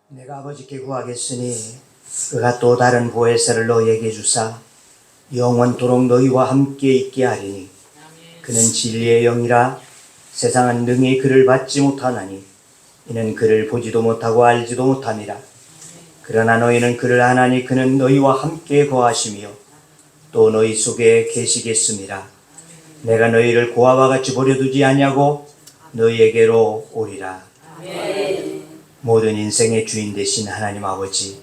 내가 아버지께 구하겠으니 그가 또 다른 보혜사를 너희에게 주사 영원토록 너희와 함께 있게 하리니 그는 진리의 영이라 세상은 능히 그를 받지 못하나니 이는 그를 보지도 못하고 알지도 못함이라. 그러나 너희는 그를 아나니 그는 너희와 함께 거하시며 또 너희 속에 계시겠음이라. 내가 너희를 고아와 같이 버려두지 아니하고 너희에게로 오리라. 모든 인생의 주인 되신 하나님 아버지,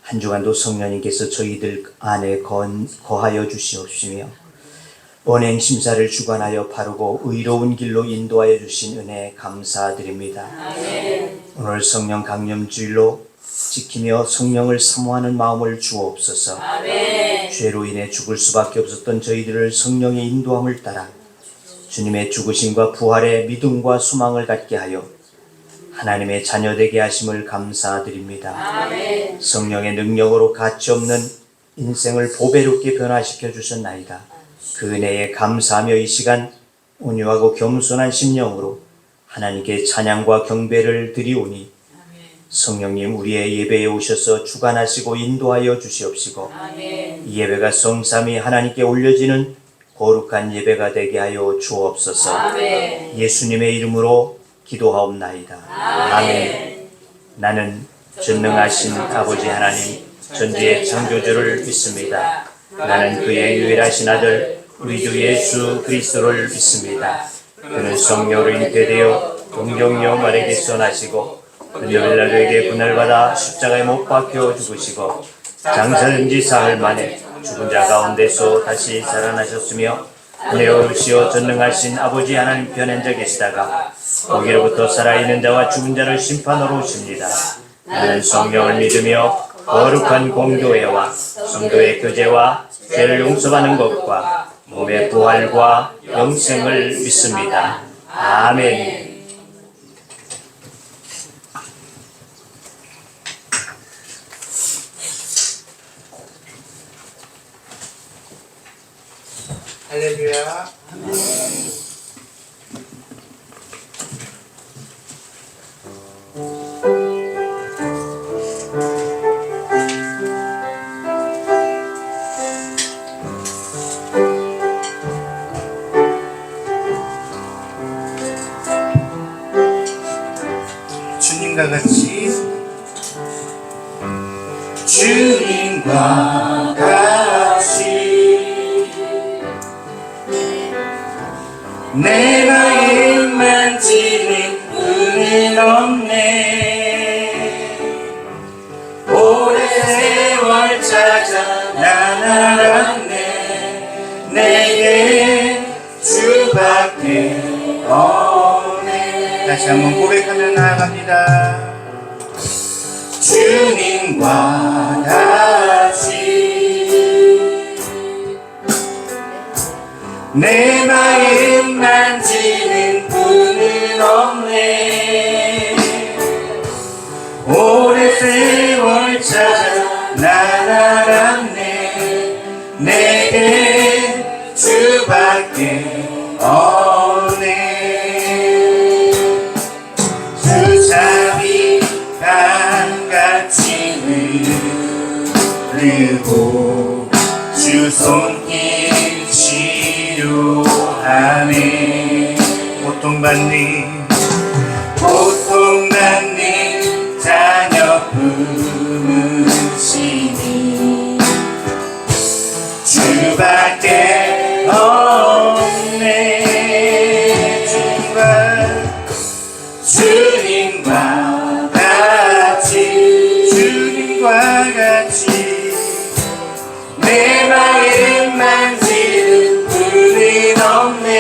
한 주간도 성령님께서 저희들 안에 거하여 주시옵시며 언행 심사를 주관하여 바르고 의로운 길로 인도하여 주신 은혜 감사드립니다. 오늘 성령 강림주일로 지키며 성령을 사모하는 마음을 주옵소서. 죄로 인해 죽을 수밖에 없었던 저희들을 성령의 인도함을 따라 주님의 죽으심과 부활의 믿음과 소망을 갖게 하여 하나님의 자녀되게 하심을 감사드립니다. 성령의 능력으로 가치없는 인생을 보배롭게 변화시켜 주셨나이다. 그 은혜에 감사하며 이 시간 온유하고 겸손한 심령으로 하나님께 찬양과 경배를 드리오니 성령님 우리의 예배에 오셔서 주관하시고 인도하여 주시옵시고 이 예배가 성삼위 하나님께 올려지는 거룩한 예배가 되게 하여 주옵소서. 예수님의 이름으로 기도하옵나이다. 아멘. 나는 전능하신 아버지 하나님 전지의 창조주를 믿습니다. 나는 그의 유일하신 아들 우리 주 예수 그리스도를 믿습니다. 그는 성령으로 잉태되어 동정녀 마리아에게서 나시고 은혜를 그에게 분할받아 십자가에 못 박혀 죽으시고 장사된 지 사흘 만에 죽은 자 가운데서 다시 살아나셨으며 은혜로우시어 전능하신 아버지 하나님 편에 앉아 계시다가 거기로부터 살아있는 자와 죽은 자를 심판하러 오십니다. 나는 성령을 믿으며 거룩한 공교회와 성도의 교제와 죄를 용서받는 것과 몸의 부활과 영생을 믿습니다. 아멘. 할렐루야. 주님과 같이 주님과 같이 내 마음 만지는 은은 없네. 오랜 세월 찾아 난 알았네. 내게 주밖에 없네. 다시 한번 고백하며 나아갑니다. 주님과 같이 내 마음 만지는 분은 없네. 오랜 세월 찾아 난 알았네. 내게 주밖에 없네. 주 잠이 강같이 흐르고 주 손길 치료하네. 고통받는 자녀 품으시니 주밖에 없네. 주님과 같이 내 마음 만지는 분은 없네.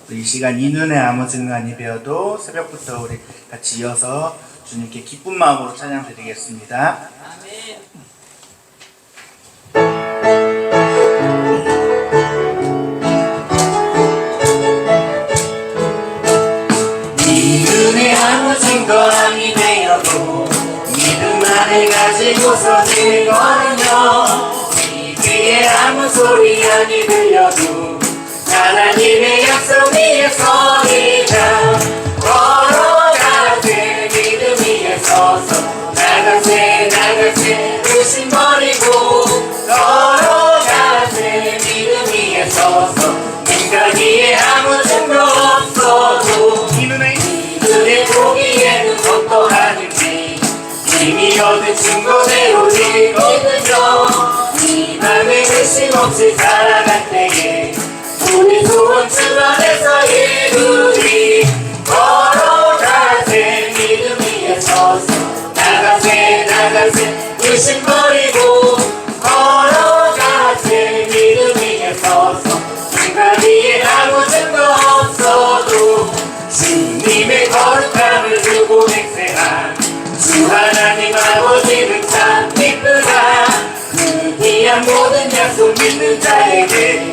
우리 이 시간 이 눈에 아무 증거 아니 배워도 새벽부터 우리 같이 이어서 주님께 기쁜 마음으로 찬양 드리겠습니다. 이 눈에 아무 증거 아니 되어도 믿음만을 가지고서 늘 걸으며 이 귀에 아무 소리 아니 들려도 하나님의 약속 위에 서리라 걸어가세 믿음 위에 서서 나가세 의심버리고 걸어가세 믿음 위에 서서 눈가 위에 아무 증거 없어도 이 눈에 보기에는 어떠하는지 이미 얻은 증거대로 믿으며 이 맘에 의심 없이 살아갈 때에 우리 소원 주 안에서 이루리 걸어가세 믿음 위에 서서 나가세 의심 버리고 걸어가세 믿음 위에 서서 눈가 위에 아무 증거 없어도 주님의 거룩함을 두고 맹세한 주 하나님 아버지는 참 기쁘다 그 귀한 모든 약속 믿는 자에게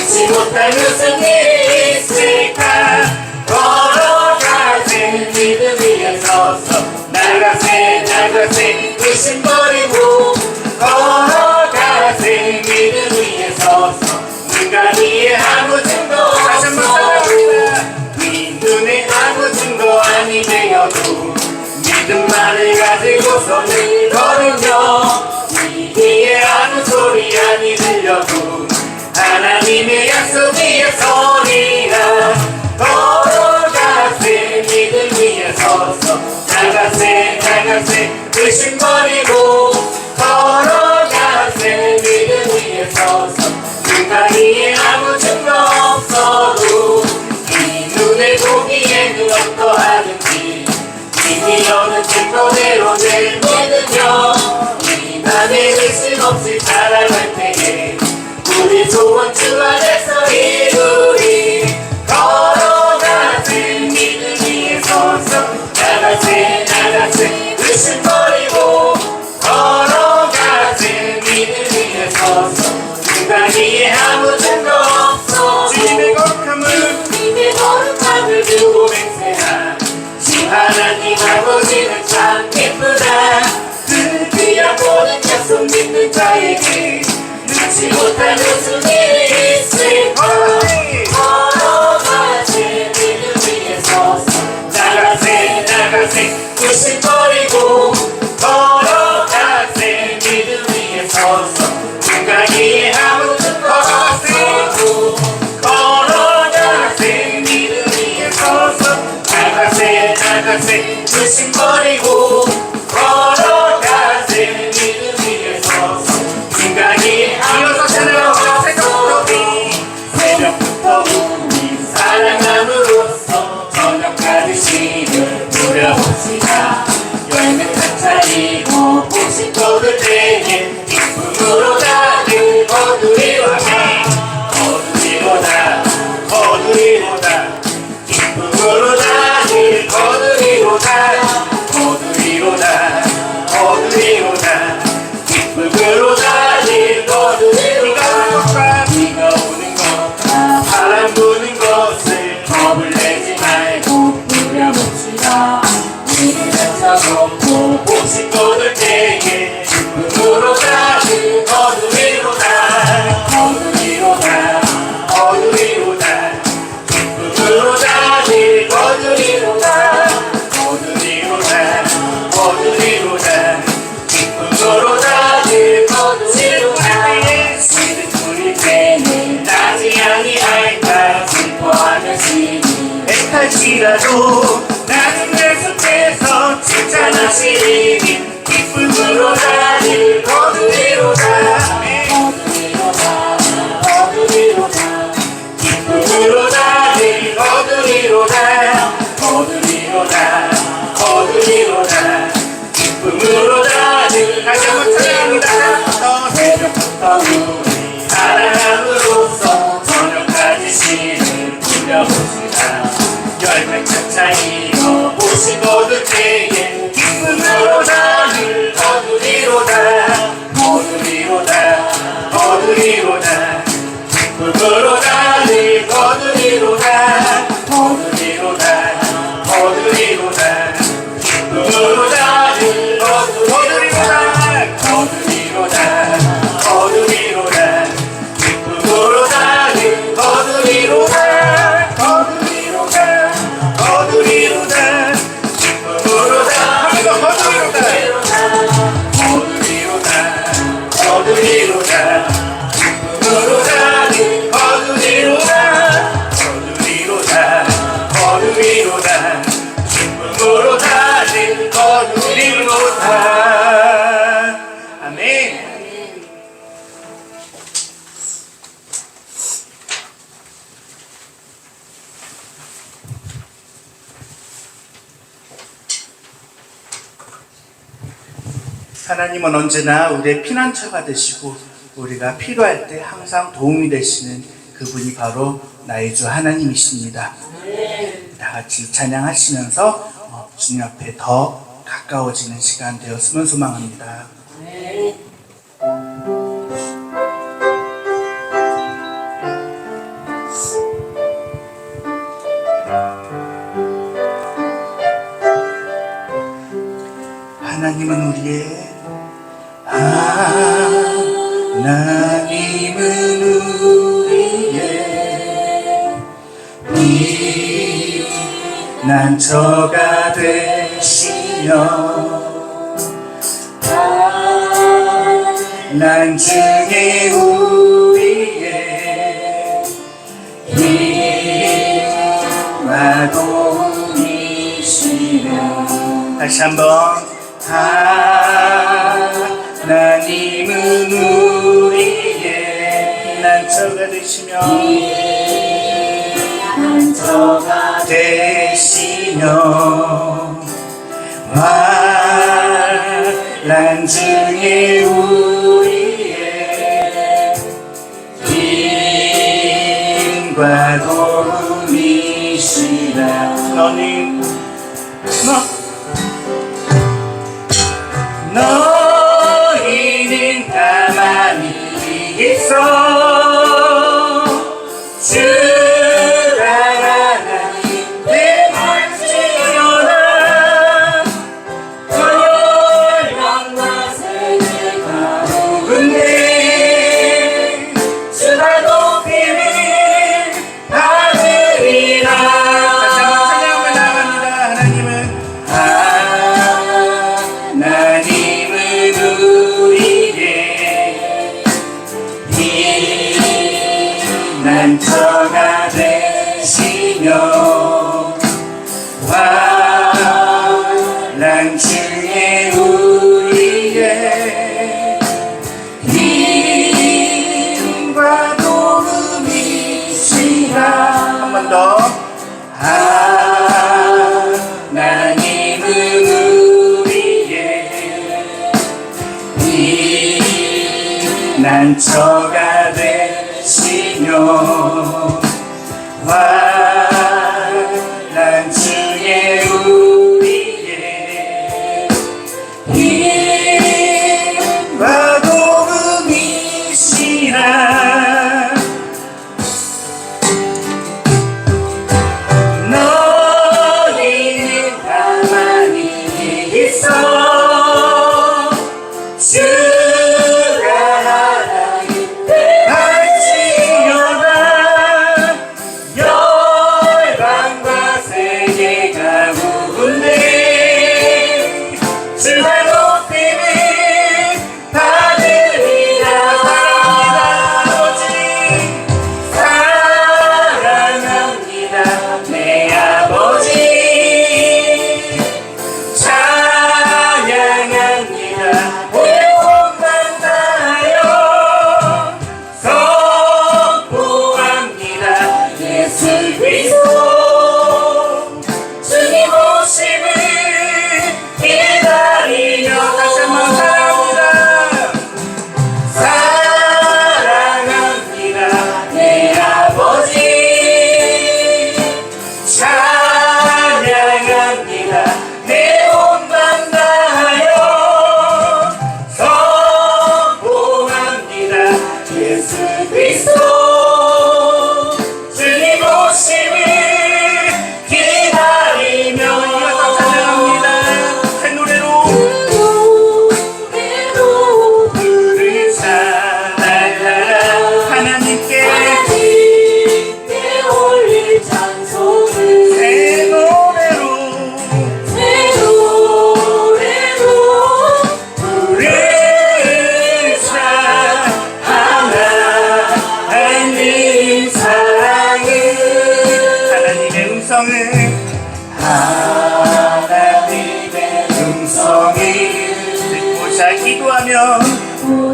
잊지 못할 무슨 일이 있을까 걸어가세 믿음 위에 서서 나가세 의심 버리고 걸어가세 믿음 위에 서서 눈가 위에 아무 증거 없어 이 눈에 아무 증거 아니 되어도 믿음만을 가지고서 늘 걸으며 이 귀에 아무 소리 아니 들려도 하나님의 약속 위에 서리라 걸어가세 믿음 위에 서서 나가세 의심 버리고 걸어가세 믿음 위에 서서 눈가 위에 아무 증거 없어도 이 눈에 보기에는 어떠하든지 이미 얻은 증거대로 늘 믿으며 이 맘에 의심 없이 살아갈 때에 우리 소원 주 안에서 이루리 걸어가세 믿음 위에 서서 나가세 의심 버리고 걸어가세 믿음 위에 서서 눈가 위에 아무 증거 없어 주님의 거룩함을 두고 맹세한 주 하나님 아버지는 참 기쁘다 그 귀한 모든 약속 믿는 자에게 잊지 못할 무슨 일이 있을까 걸어가세 믿음 위에 서서 나가세 의심 버리고 걸어가세 믿음 위에 서서 눈가 위에 아무 증거 없어도 걸어가세 믿음 위에 서서 나가세 의심 버리고 걸어가세 믿음 위에 서서 눈가 위에 이어서 새벽부터 우리 사랑함으로써 저녁까지 시를 누려봅시다 열매 다 차리고 복식 거둘 때에 기쁨으로 다들 거두리로다 기쁨으로 다들 거두리로다 기쁨으로 다들 거두리로다 비가 오는 것 바람 부는 것을 겁을 내지 말고 누려봅시다 우리를 펼쳐놓고 복식 거둘 때에 기쁨으로 다들 거두리로다 기쁨으로 다들 거두리로다 기쁨으로 다들 거두리로다 시든 뿌릴 때는 나지 아니할까 슬퍼하는 시니 애탈지라도 낮은 내 숲에서 칭찬하시리니 기쁨으로 다들 거두리로다 기쁨으로 다들 거두리로다 기쁨으로 다들 다시 한번 찬양합니다 새벽부터 우리 사랑함으로써 저녁까지 시를 불려봅시다 기쁨으로 나를 거두리로다 거두리로다 거두리로다 기쁨으로 나를 거두리로다 거두리로다 거두리로다 기쁨으로 나를 거두리로다 거두리로다 거두리로다 기쁨으로 나를 거두리로다 거두리로다 거두리로다 거두리로다 기쁨으로 다들 거두리로다 아멘. 하나님은 언제나 우리의 피난처가 되시고 우리가 필요할 때 항상 도움이 되시는 그분이 바로 나의 주 하나님이십니다. 다 같이 찬양하시면서 주님 앞에 더 가까워지는 시간 되었으면 소망합니다. 하나님은 우리의 하나님은 우리의 피난처가 되시며 난중에 우리의 힘과 도움이시며 다시 한번 하나님은 우리의 피난처가 되시며 피난처가 되시며 환난 중에 우리의 힘과 도움이시라 너희는 가만히 있어 주가 하나님 내 말지어라 열방과 세계가 누군데 주가 높임을 받으리라. 다시 한번 찬양하며 나갑니다. 하나님은 피난처가 되시며 환난 중에 우리의 힘과 도움이시라. 한 번 더 하나님은 우리의 피난처가 되시며 환난 중에 우리의 힘과 도움이시라. 너희는 가만히 있어 주가 하나님 할지어다 열방과 세계가 누군데 주가 높임을 받으리라. 사랑합니다 내 아버지 찬양합니다 우리 온만 다하여 선포합니다 예수 그리스도 주님 오심을 기다리며 다시 한번 사랑합니다 내 아버지 찬양합니다 내 온만 다하여 선포합니다 예수 그리스도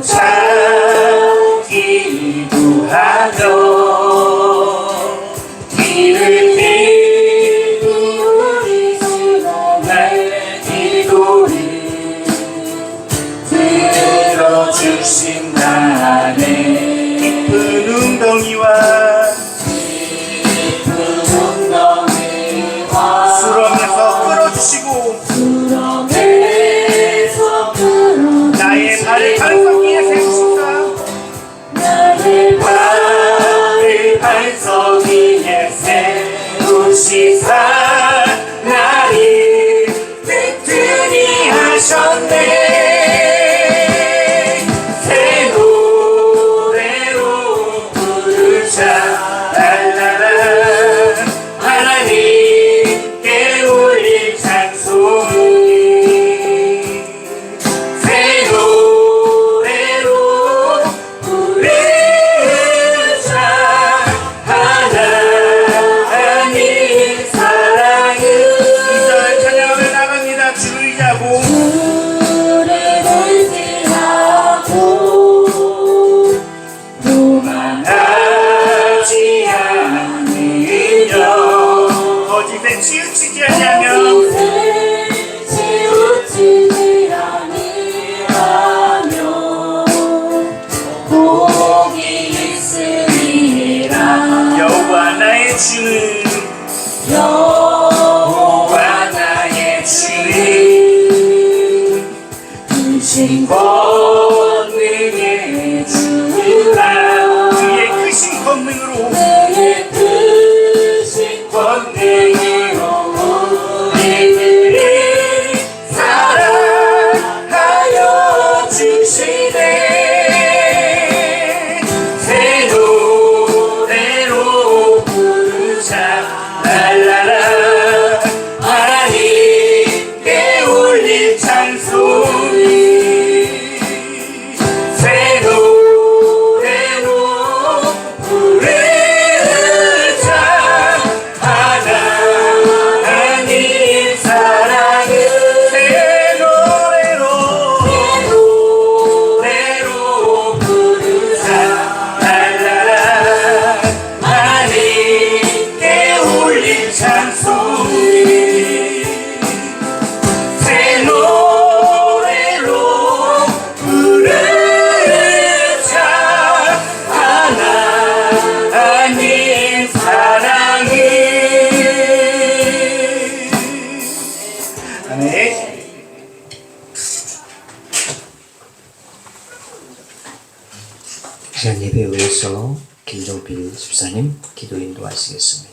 자기 구하며 이를 들고 우리 주님의 기도를 들어주신다네. 깊은 웅덩이와 수렁에서 끌어주시고 나의 발을 반석위에 세우신다. 나의 발을 반석위에 세우시사 나를 든든히 하셨네. 새 노래로 부르자 랄라라. 하나님께 올릴 찬송이 새 노래로 부르자. 하나님 사랑은 이절 찬양을 나갑니다. 주를 의지하고 주를 의지하고 도망하지 않으며 거짓에 치우치지 아니하며 거짓을 치우치지 아니하며 복이 있으리라. 여호와 나의 주는 여호와 나의 주는 크신 권능의 주라. 그의 크신 권능으로 그의 크신 권능으로 우리들을 사랑하여 주시네. 새 노래로 부르자 랄라라. 하나님께 올릴 찬송이 새 노래로 부르자. 하나님 사랑은 새 노래로 부르자 랄라라. 하나님께 올릴 찬송이 새 노래로 부르자. 하나님 사랑은 아멘. 시간 예배에 의해서 김종필 집사님 기도 인도하시겠습니다.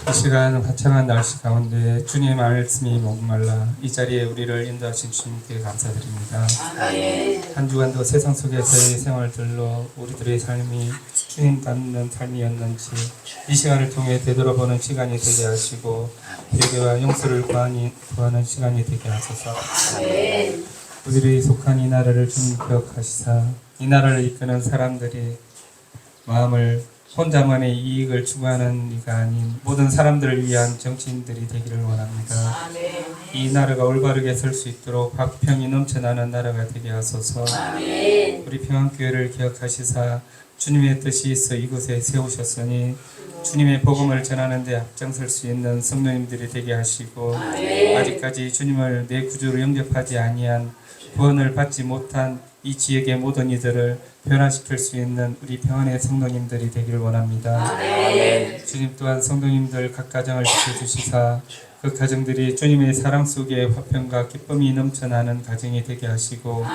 이 시간 화창한 날씨 가운데 주님의 말씀이 목말라 이 자리에 우리를 인도하신 주님께 감사드립니다. 한 주간도 세상 속에서의 생활들로 우리들의 삶이 주님 닮는 삶이었는지 이 시간을 통해 되돌아보는 시간이 되게 하시고 회개와 용서를 구하는 시간이 되게 하소서. 우리들이 속한 이 나라를 주님 기억하시사 이 나라를 이끄는 사람들이 마음을 혼자만의 이익을 추구하는 이가 아닌 모든 사람들을 위한 정치인들이 되기를 원합니다. 이 나라가 올바르게 설 수 있도록 화평이 넘쳐나는 나라가 되게 하소서. 우리 평안교회를 기억하시사 주님의 뜻이 있어 이곳에 세우셨으니 주님의 복음을 전하는 데 앞장설 수 있는 성도님들이 되게 하시고 아직까지 주님을 내 구주로 영접하지 아니한 구원을 받지 못한 이 지역의 모든 이들을 변화시킬 수 있는 우리 평안의 성도님들이 되기를 원합니다. 주님 또한 성도님들 각 가정을 지켜주시사 그 가정들이 주님의 사랑 속에 화평과 기쁨이 넘쳐나는 가정이 되게 하시고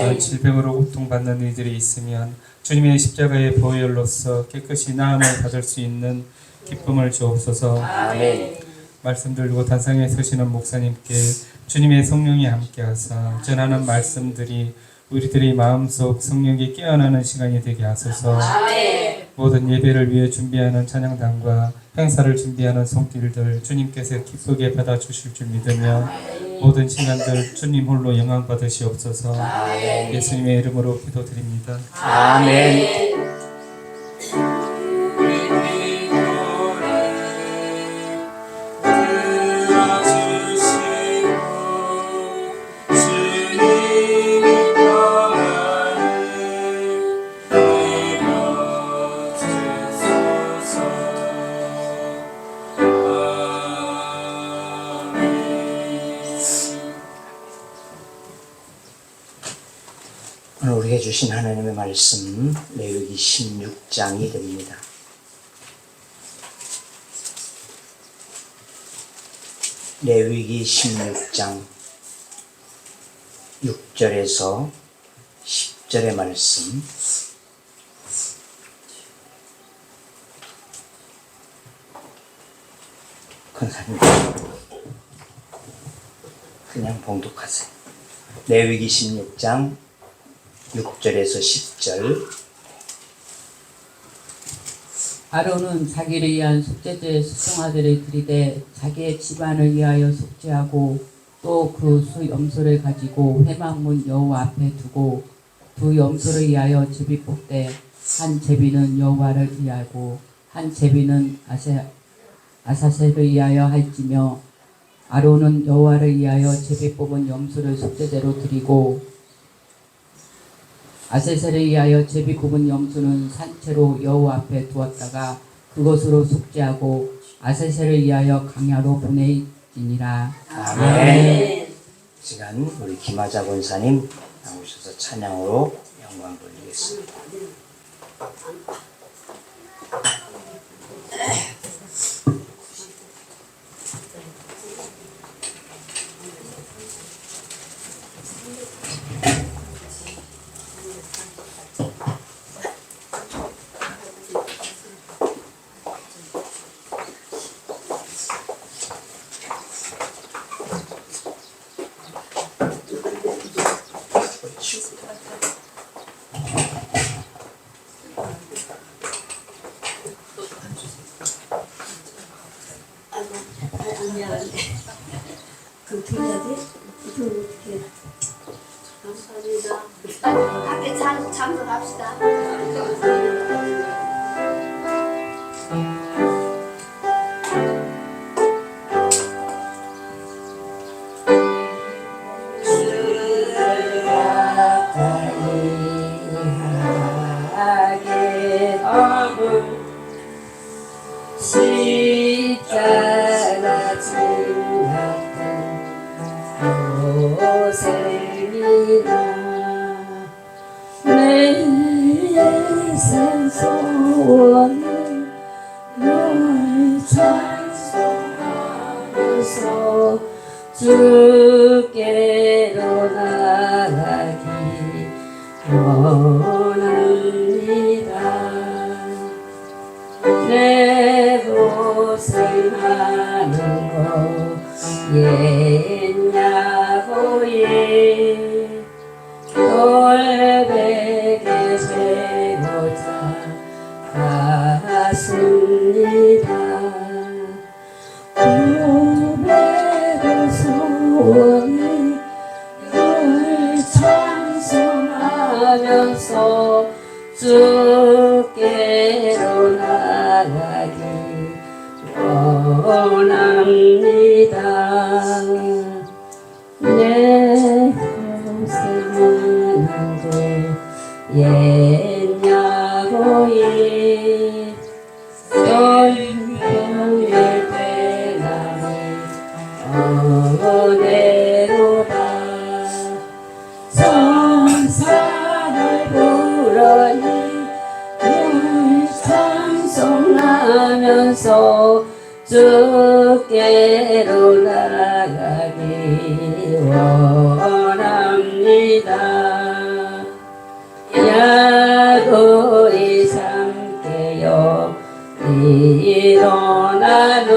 또 질병으로 고통받는 이들이 있으면 주님의 십자가의 보혈로서 깨끗이 나음을 받을 수 있는 기쁨을 주옵소서. 말씀 들고 단상에 서시는 목사님께 주님의 성령이 함께하사 전하는 말씀들이 우리들의 마음속 성령이 깨어나는 시간이 되게 하소서. 모든 예배를 위해 준비하는 찬양단과 행사를 준비하는 손길들 주님께서 기쁘게 받아주실 줄 믿으며 모든 시간들 주님 홀로 영광 받으시옵소서. 예수님의 이름으로 기도드립니다. 아멘. 오늘 우리에게 주신 하나님의 말씀 레위기 16장이 됩니다. 레위기 16장 6절에서 10절의 말씀. 권사님 그냥 봉독하세요. 레위기 16장 6절에서 10절. 아론은 자기를 위한 속죄제 수송아들을 들이되 자기의 집안을 위하여 속죄하고 또 그 수 염소를 가지고 회막문 여호와 앞에 두고 두 염소를 위하여 제비 뽑되 한 제비는 여호와를 위하고 한 제비는 아사셀을 위하여 할지며 아론은 여호와를 위하여 제비 뽑은 염소를 속죄제로 드리고 아세셀을 위하여 제비 굽은 염소는 산채로 여호와 앞에 두었다가 그것으로 속죄하고 아세셀을 위하여 강야로 보내지니라. 아멘. 시간 우리 김하자 권사님 나오셔서 찬양으로 영광 돌리겠습니다. 그 들려야 돼? 이렇게 감사합니다. 함께 참석합시다. 십자가 지났던 고생이나 내 생소원을 널 찬송하면서 주께로 나가기 원합니다. 내 고생하는 거 옛냐고 예 돌베개 베고자 갔습니다. 고백의 소원을 늘 찬송하면서 주께로 나가기 원합니다. 내 고생하는 거 옛냐고 예 돌병을 빼나니 어내로다. 천사를 부르니 늘 찬송하면서 주께로 나가기 원합니다. 야고이 삼게요 일어나루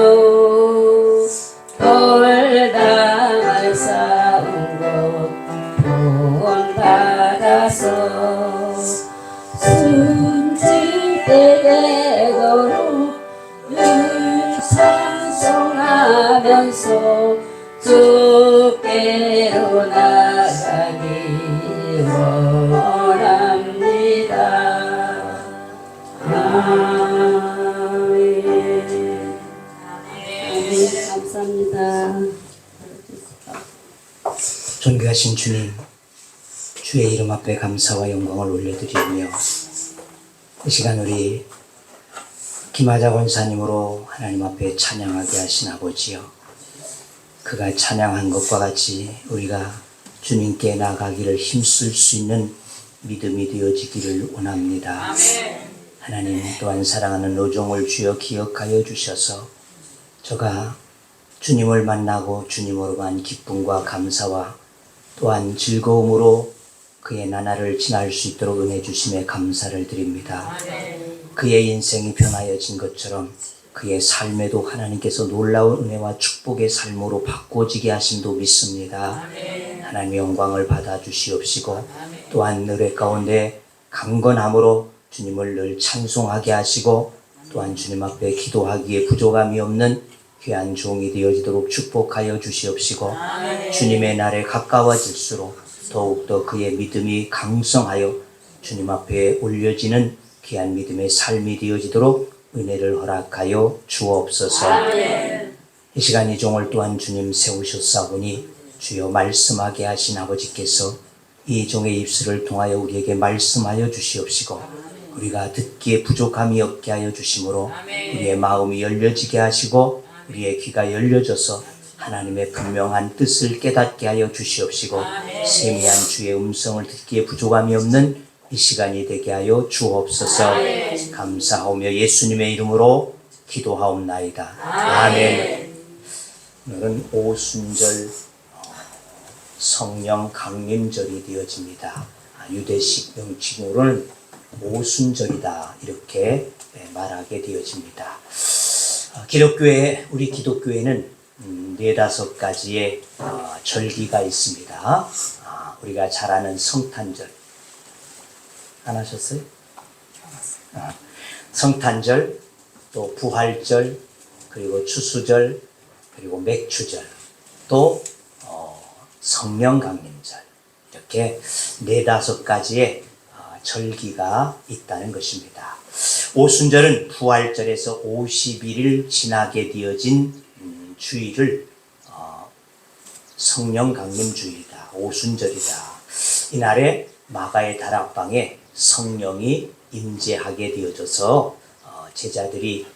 돌담을 쌓은 곳 본받아서 순질대대고로 늘 찬송하면서 주께 아멘. 아멘. 감사합니다. 존귀하신 주님, 주의 이름 앞에 감사와 영광을 올려드리며 이 시간 우리 김하자 권사님으로 하나님 앞에 찬양하게 하신 아버지여, 그가 찬양한 것과 같이 우리가 주님께 나가기를 힘쓸 수 있는 믿음이 되어지기를 원합니다. 하나님, 또한 사랑하는 노종을 주여 기억하여 주셔서 저가 주님을 만나고 주님으로만 기쁨과 감사와 또한 즐거움으로 그의 나날을 지날 수 있도록 은혜 주심에 감사를 드립니다. 그의 인생이 변하여진 것처럼 그의 삶에도 하나님께서 놀라운 은혜와 축복의 삶으로 바꿔지게 하심도 믿습니다. 하나님의 영광을 받아 주시옵시고 또한 의뢰 가운데 강건함으로 주님을 늘 찬송하게 하시고 또한 주님 앞에 기도하기에 부족함이 없는 귀한 종이 되어지도록 축복하여 주시옵시고 주님의 날에 가까워질수록 더욱더 그의 믿음이 강성하여 주님 앞에 올려지는 귀한 믿음의 삶이 되어지도록 은혜를 허락하여 주옵소서. 이 시간 이 종을 또한 주님 세우셨사오니 주여 말씀하게 하신 아버지께서 이 종의 입술을 통하여 우리에게 말씀하여 주시옵시고 우리가 듣기에 부족함이 없게 하여 주심으로 우리의 마음이 열려지게 하시고 우리의 귀가 열려져서 하나님의 분명한 뜻을 깨닫게 하여 주시옵시고 세미한 주의 음성을 듣기에 부족함이 없는 이 시간이 되게 하여 주옵소서. 감사하오며 예수님의 이름으로 기도하옵나이다. 아멘. 오늘은 오순절 성령 강림절이 되어집니다. 유대식 명칭으로는 오순절이다 이렇게 말하게 되어집니다. 기독교회, 우리 기독교회는 4-5가지의 절기가 있습니다. 우리가 잘 아는 성탄절 안 하셨어요? 성탄절, 또 부활절, 그리고 추수절, 그리고 맥추절, 또 성령 강림절, 이렇게 4-5가지의 절기가 있다는 것입니다. 오순절은 부활절에서 51일 지나게 되어진 주일을 성령 강림 주일이다, 오순절이다. 이날에 마가의 다락방에 성령이 임재하게 되어져서 제자들이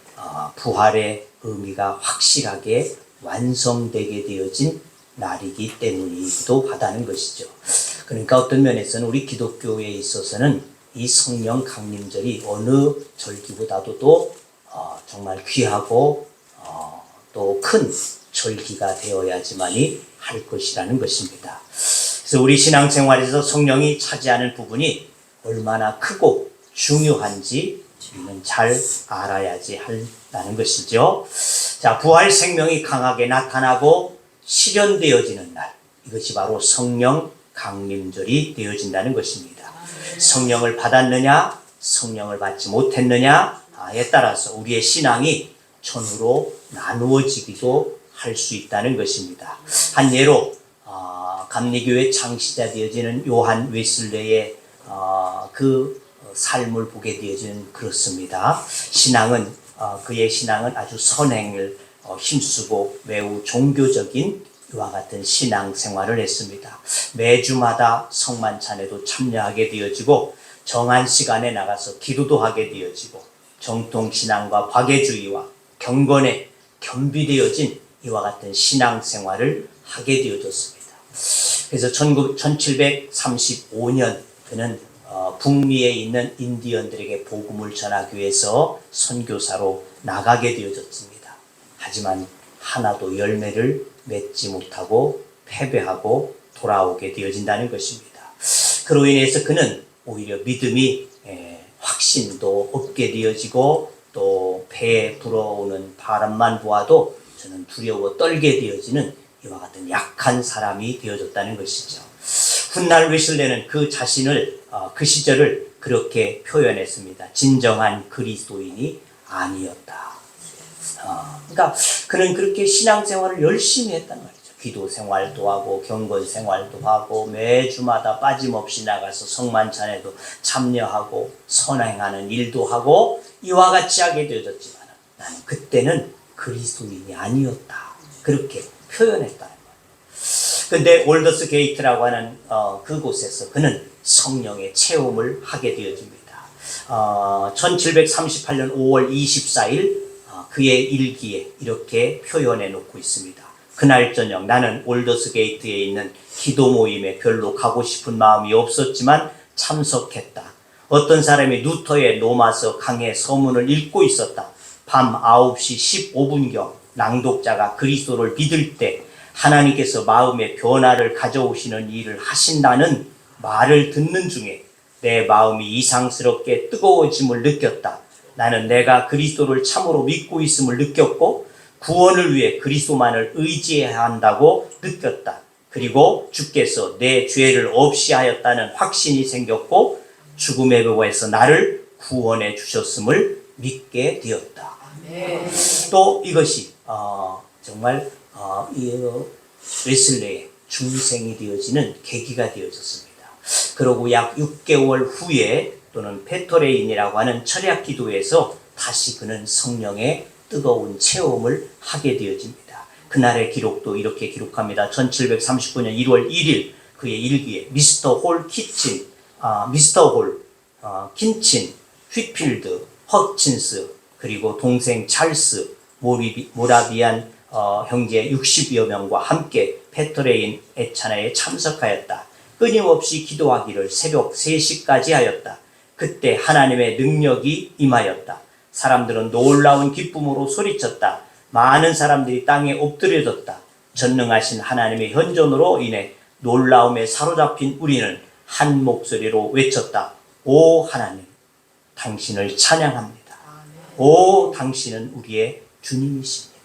부활의 의미가 확실하게 완성되게 되어진 날이기 때문이기도 하다는 것이죠. 그러니까 어떤 면에서는 우리 기독교에 있어서는 이 성령 강림절이 어느 절기보다도 또 정말 귀하고 또 큰 절기가 되어야지만이 할 것이라는 것입니다. 그래서 우리 신앙생활에서 성령이 차지하는 부분이 얼마나 크고 중요한지 우리는 잘 알아야지 한다는 것이죠. 자, 부활 생명이 강하게 나타나고 실현되어지는 날, 이것이 바로 성령 강림절이 되어진다는 것입니다. 성령을 받았느냐, 성령을 받지 못했느냐에 따라서 우리의 신앙이 전후로 나누어지기도 할 수 있다는 것입니다. 한 예로 감리교회 창시자 되어지는 요한 웨슬레의 그 삶을 보게 되어지는 그렇습니다. 신앙은 그의 신앙은 아주 선행을 힘쓰고 매우 종교적인 이와 같은 신앙 생활을 했습니다. 매주마다 성만찬에도 참여하게 되어지고 정한 시간에 나가서 기도도 하게 되어지고 정통신앙과 박애주의와 경건에 겸비되어진 이와 같은 신앙 생활을 하게 되어졌습니다. 그래서 1735년 그는 북미에 있는 인디언들에게 복음을 전하기 위해서 선교사로 나가게 되어졌습니다. 하지만 하나도 열매를 맺지 못하고 패배하고 돌아오게 되어진다는 것입니다. 그로 인해서 그는 오히려 믿음이 확신도 없게 되어지고 또 배에 불어오는 바람만 보아도 저는 두려워 떨게 되어지는 이와 같은 약한 사람이 되어졌다는 것이죠. 훗날 웨슬레는 그 자신을 그 시절을 그렇게 표현했습니다. 진정한 그리스도인이 아니었다. 그러니까 그는 그렇게 신앙생활을 열심히 했단 말이죠. 기도 생활도 하고 경건 생활도 하고 매주마다 빠짐없이 나가서 성만찬에도 참여하고 선행하는 일도 하고 이와 같이 하게 되어졌지만 나는 그때는 그리스도인이 아니었다. 그렇게 표현했다는 거예요. 근데 올더스 게이트라고 하는 그곳에서 그는 성령의 체험을 하게 되어집니다. 1738년 5월 24일 그의 일기에 이렇게 표현해 놓고 있습니다. 그날 저녁 나는 올더스 게이트에 있는 기도 모임에 별로 가고 싶은 마음이 없었지만 참석했다. 어떤 사람이 루터의 로마서 강해 서문을 읽고 있었다. 밤 9시 15분경 낭독자가 그리스도를 믿을 때 하나님께서 마음의 변화를 가져오시는 일을 하신다는 말을 듣는 중에 내 마음이 이상스럽게 뜨거워짐을 느꼈다. 나는 내가 그리스도를 참으로 믿고 있음을 느꼈고 구원을 위해 그리스도만을 의지해야 한다고 느꼈다. 그리고 주께서 내 죄를 없이 하였다는 확신이 생겼고 죽음의 벽에서 나를 구원해 주셨음을 믿게 되었다. 또 이것이 정말 웨슬레의 중생이 되어지는 계기가 되어졌습니다. 그리고 약 6개월 후에 또는 페토레인이라고 하는 철학 기도에서 다시 그는 성령의 뜨거운 체험을 하게 되어집니다. 그날의 기록도 이렇게 기록합니다. 1739년 1월 1일 그의 일기에 미스터 홀 킨친, 휘필드, 허친스 그리고 동생 찰스, 모라비안 형제 60여 명과 함께 페토레인 애찬회에 참석하였다. 끊임없이 기도하기를 새벽 3시까지 하였다. 그때 하나님의 능력이 임하였다. 사람들은 놀라운 기쁨으로 소리쳤다. 많은 사람들이 땅에 엎드려졌다. 전능하신 하나님의 현존으로 인해 놀라움에 사로잡힌 우리는 한 목소리로 외쳤다. 오 하나님, 당신을 찬양합니다. 오 당신은 우리의 주님이십니다.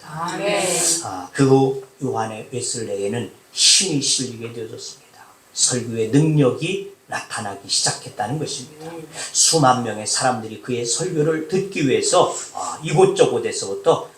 그 후 요한의 웨슬레에는 힘이 실리게 되어졌습니다. 설교의 능력이 나타나기 시작했다는 것입니다. 수만 명의 사람들이 그의 설교를 듣기 위해서 이곳저곳에서부터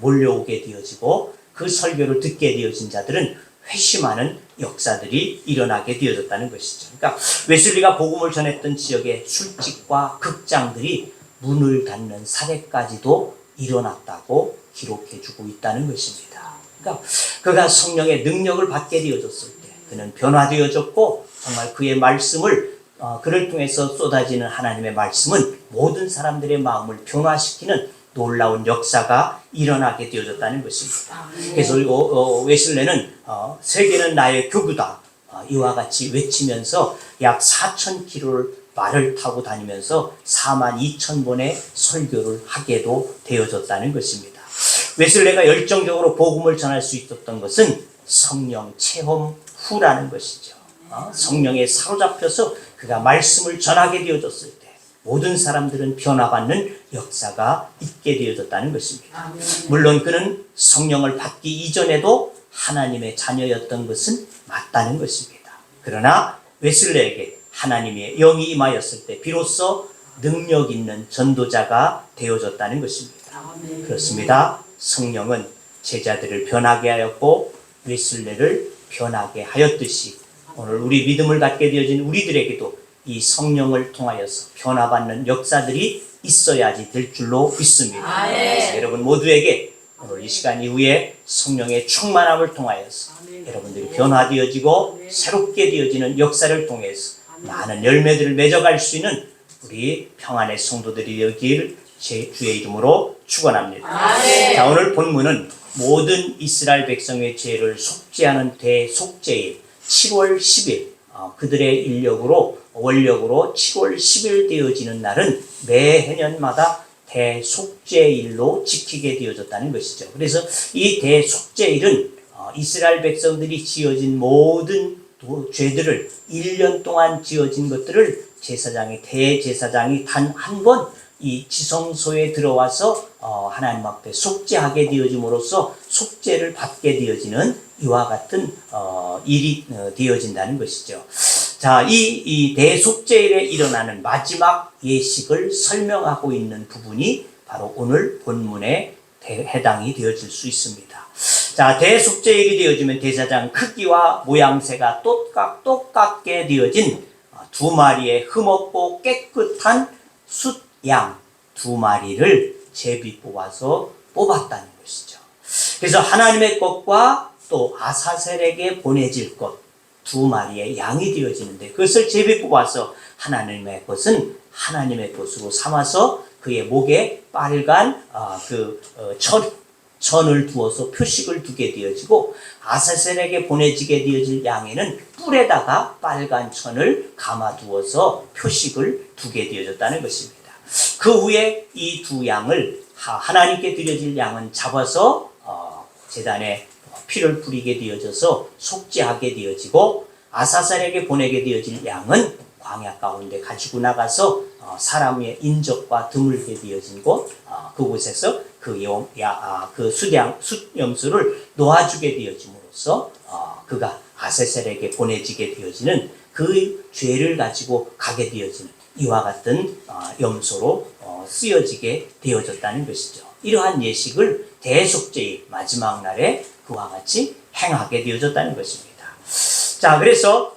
몰려오게 되어지고 그 설교를 듣게 되어진 자들은 회심하는 역사들이 일어나게 되어졌다는 것이죠. 그러니까 웨슬리가 복음을 전했던 지역의 술집과 극장들이 문을 닫는 사례까지도 일어났다고 기록해주고 있다는 것입니다. 그러니까 그가 성령의 능력을 받게 되어졌을 때 그는 변화되어졌고 정말 그의 말씀을 그를 통해서 쏟아지는 하나님의 말씀은 모든 사람들의 마음을 변화시키는 놀라운 역사가 일어나게 되어졌다는 것입니다. 그래서 웨슬레는 세계는 나의 교구다 이와 같이 외치면서 약 4,000km를 말을 타고 다니면서 42,000번의 설교를 하게도 되어졌다는 것입니다. 웨슬레가 열정적으로 복음을 전할 수 있었던 것은 성령 체험 후라는 것이죠. 성령에 사로잡혀서 그가 말씀을 전하게 되어졌을 때 모든 사람들은 변화받는 역사가 있게 되어졌다는 것입니다. 물론 그는 성령을 받기 이전에도 하나님의 자녀였던 것은 맞다는 것입니다. 그러나 웨슬레에게 하나님의 영이 임하였을 때 비로소 능력 있는 전도자가 되어졌다는 것입니다. 그렇습니다. 성령은 제자들을 변하게 하였고 웨슬레를 변하게 하였듯이 오늘 우리 믿음을 갖게 되어진 우리들에게도 이 성령을 통하여서 변화받는 역사들이 있어야지 될 줄로 믿습니다. 여러분 모두에게 오늘 이 시간 이후에 성령의 충만함을 통하여서 여러분들이 변화되어지고 새롭게 되어지는 역사를 통해서 많은 열매들을 맺어갈 수 있는 우리 평안의 성도들이 되길 제 주의 이름으로 축원합니다. 자, 오늘 본문은 모든 이스라엘 백성의 죄를 속죄하는 대속죄일 7월 10일 그들의 원력으로 7월 10일 되어지는 날은 매해년마다 대속죄일로 지키게 되어졌다는 것이죠. 그래서 이 대속죄일은 이스라엘 백성들이 지어진 모든 죄들을 1년 동안 지어진 것들을 대제사장이 단 한 번 이 지성소에 들어와서 하나님 앞에 속죄하게 되어짐으로써 속죄를 받게 되어지는 이와 같은 일이 되어진다는 것이죠. 자, 이 대속죄일에 일어나는 마지막 예식을 설명하고 있는 부분이 바로 오늘 본문에 해당이 되어질 수 있습니다. 자, 대속죄일이 되어지면 제사장 크기와 모양새가 똑같게 되어진 두 마리의 흠없고 깨끗한 숫양 두 마리를 제비 뽑았다는 것이죠. 그래서 하나님의 것과 또 아사셀에게 보내질 것 두 마리의 양이 되어지는데 그것을 제비 뽑아서 하나님의 것은 하나님의 것으로 삼아서 그의 목에 빨간 천을 두어서 표식을 두게 되어지고 아사셀에게 보내지게 되어질 양에는 뿔에다가 빨간 천을 감아두어서 표식을 두게 되어졌다는 것입니다. 그 후에 이 두 양을 하나님께 드려질 양은 잡아서 제단에 피를 뿌리게 되어져서 속죄하게 되어지고 아사셀에게 보내게 되어질 양은 광야 가운데 가지고 나가서 사람의 인적과 드물게 되어진 곳 그곳에서 그 숫염소를 놓아주게 되어짐으로써 그가 아사셀에게 보내지게 되어지는 그 죄를 가지고 가게 되어지는 이와 같은 염소로 쓰여지게 되어졌다는 것이죠. 이러한 예식을 대속죄의 마지막 날에 그와 같이 행하게 되어졌다는 것입니다. 자, 그래서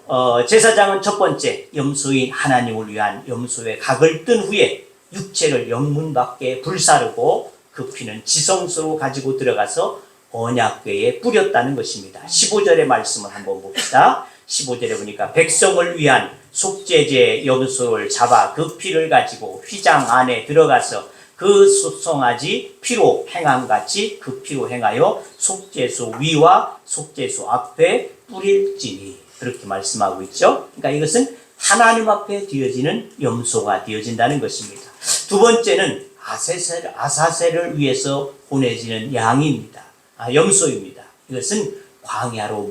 제사장은 첫 번째 염소인 하나님을 위한 염소의 각을 뜬 후에 육체를 영문 밖에 불사르고 그 피는 지성소로 가지고 들어가서 언약궤에 뿌렸다는 것입니다. 15절의 말씀을 한번 봅시다. 15절에 보니까 백성을 위한 속죄제 염소를 잡아 그 피를 가지고 휘장 안에 들어가서 그 송아지 피로 행함같이 그 피로 행하여 속죄소 위와 속죄소 앞에 뿌릴지니 그렇게 말씀하고 있죠. 그러니까 이것은 하나님 앞에 되어지는 염소가 되어진다는 것입니다. 두 번째는 아사셀을 위해서 보내지는 양입니다. 염소입니다. 이것은 광야로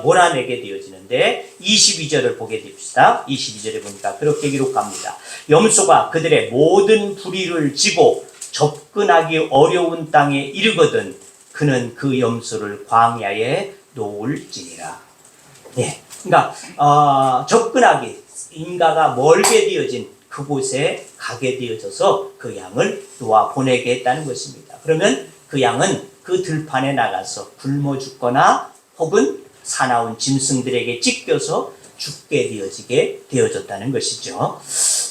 몰아내게 되어지는데 22절을 보게 됩시다. 22절에 보니까 그렇게 기록합니다. 염소가 그들의 모든 부리를 지고 접근하기 어려운 땅에 이르거든 그는 그 염소를 광야에 놓을지니라. 예, 그러니까 접근하기 인가가 멀게 되어진 그곳에 가게 되어져서 그 양을 놓아 보내게 했다는 것입니다. 그러면 그 양은 그 들판에 나가서 굶어 죽거나 혹은 사나운 짐승들에게 찢겨서 죽게 되어졌다는 것이죠.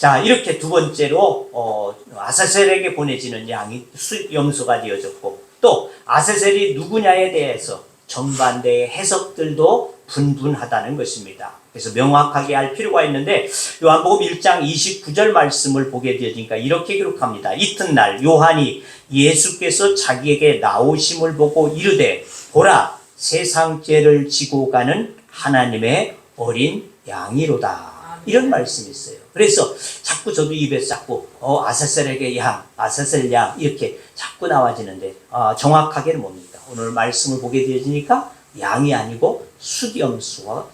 자, 이렇게 두 번째로 아사셀에게 보내지는 양이 염소가 되어졌고 또 아사셀이 누구냐에 대해서 정반대의 해석들도 분분하다는 것입니다. 그래서 명확하게 할 필요가 있는데 요한복음 1장 29절 말씀을 보게 되니까 이렇게 기록합니다. 이튿날 요한이 예수께서 자기에게 나오심을 보고 이르되 보라 세상 죄를 지고 가는 하나님의 어린 양이로다. 이런 말씀이 있어요. 그래서 자꾸 저도 입에서 자꾸 아사셀에게 양, 아사셀 양 이렇게 자꾸 나와지는데 정확하게는 뭡니까? 오늘 말씀을 보게 되어지니까 양이 아니고 숫염소가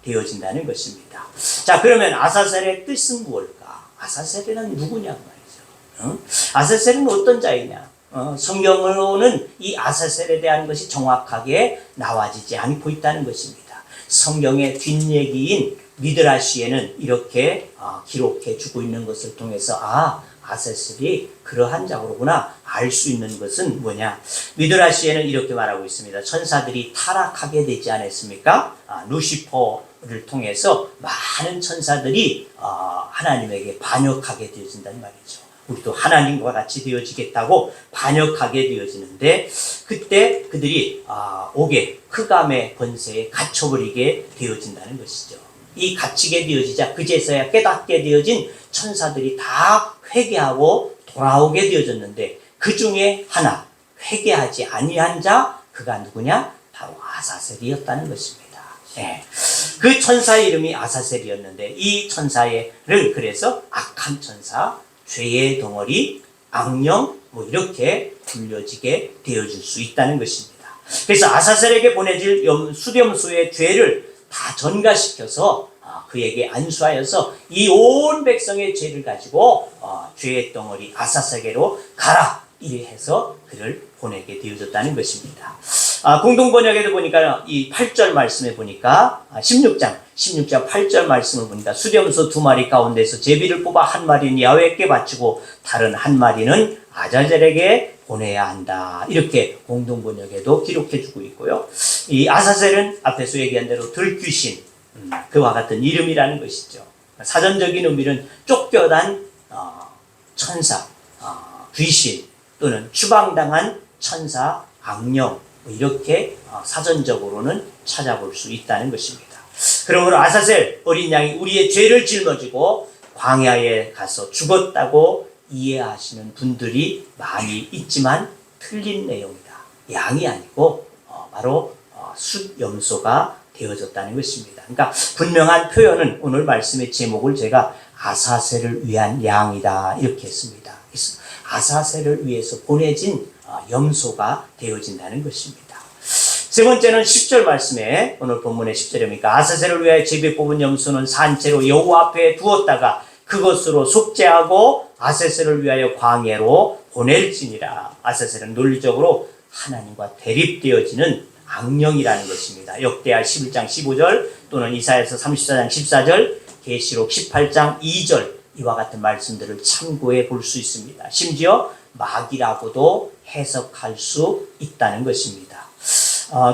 되어진다는 것입니다. 자, 그러면 아사셀의 뜻은 무엇일까? 아사셀은 누구냐 말이죠. 아사셀은 어떤 자이냐? 성경으로는 이 아사셀에 대한 것이 정확하게 나와지지 않고 있다는 것입니다. 성경의 뒷얘기인 미드라시에는 이렇게 기록해 주고 있는 것을 통해서 아사셀이 그러한 자로구나 알 수 있는 것은 뭐냐? 미드라시에는 이렇게 말하고 있습니다. 천사들이 타락하게 되지 않았습니까? 루시퍼를 통해서 많은 천사들이 하나님에게 반역하게 되어진다는 말이죠. 우리도 하나님과 같이 되어지겠다고 반역하게 되어지는데 그때 그들이 옥에 흑암의 권세에 갇혀버리게 되어진다는 것이죠. 이 갇히게 되어지자 그제서야 깨닫게 되어진 천사들이 다 회개하고 돌아오게 되어졌는데 그 중에 하나 회개하지 아니한 자 그가 누구냐? 바로 아사셀이었다는 것입니다. 네. 그 천사의 이름이 아사셀이었는데 이 천사를 그래서 악한 천사, 죄의 덩어리, 악령 이렇게 불려지게 되어줄 수 있다는 것입니다. 그래서 아사셀에게 보내질 숫염소의 죄를 다 전가시켜서 그에게 안수하여서 이 온 백성의 죄를 가지고 죄의 덩어리 아사셀에게로 가라 이래해서 그를 보내게 되어졌다는 것입니다. 공동번역에도 보니까 이 8절 말씀에 보니까 16장 8절 말씀을 보니까 숫염소 두 마리 가운데서 제비를 뽑아 한 마리는 야훼께 바치고 다른 한 마리는 아자젤에게 보내야 한다. 이렇게 공동번역에도 기록해주고 있고요. 이 아사셀은 앞에서 얘기한 대로 들귀신, 그와 같은 이름이라는 것이죠. 사전적인 의미는 쫓겨난 천사, 귀신 또는 추방당한 천사, 악령, 이렇게 사전적으로는 찾아볼 수 있다는 것입니다. 그러므로 아사셀 어린 양이 우리의 죄를 짊어지고 광야에 가서 죽었다고 이해하시는 분들이 많이 있지만 틀린 내용이다. 양이 아니고 바로 숫염소가 되어졌다는 것입니다. 그러니까 분명한 표현은 오늘 말씀의 제목을 제가 아사셀을 위한 양이다 이렇게 했습니다. 그래서 아사셀을 위해서 보내진 염소가 되어진다는 것입니다. 세 번째는 10절 말씀에 오늘 본문의 10절에 보니까 아사셀을 위하여 제비 뽑은 염소는 산채로 여호와 앞에 두었다가 그것으로 속죄하고 아사셀을 위하여 광야로 보낼지니라. 아사셀은 논리적으로 하나님과 대립되어지는 악령이라는 것입니다. 역대하 11장 15절 또는 이사야서 34장 14절, 계시록 18장 2절 이와 같은 말씀들을 참고해 볼 수 있습니다. 심지어 마귀라고도 해석할 수 있다는 것입니다.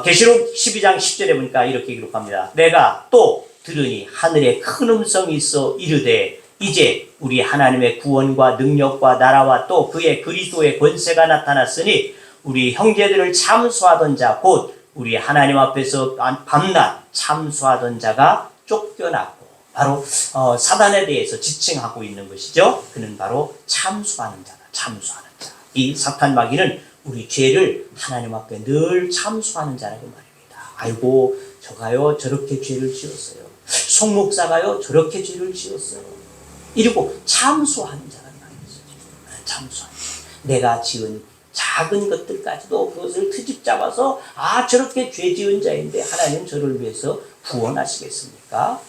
계시록 12장 10절에 보니까 이렇게 기록합니다. 내가 또 들으니 하늘에 큰 음성이 있어 이르되 이제 우리 하나님의 구원과 능력과 나라와 또 그의 그리스도의 권세가 나타났으니 우리 형제들을 참수하던 자 곧 우리 하나님 앞에서 밤낮 참수하던 자가 쫓겨났고, 바로 사단에 대해서 지칭하고 있는 것이죠. 그는 바로 참수하는 자다. 참수하는 자. 이 사탄 마귀는 우리 죄를 하나님 앞에 늘 참수하는 자라고 말입니다. 아이고 저가요 저렇게 죄를 지었어요. 송 목사가요 저렇게 죄를 지었어요. 이러고 참수하는 자란 말이죠. 참수하는 자. 내가 지은 작은 것들까지도 그것을 트집 잡아서 저렇게 죄 지은 자인데 하나님 저를 위해서 구원하시겠습니까?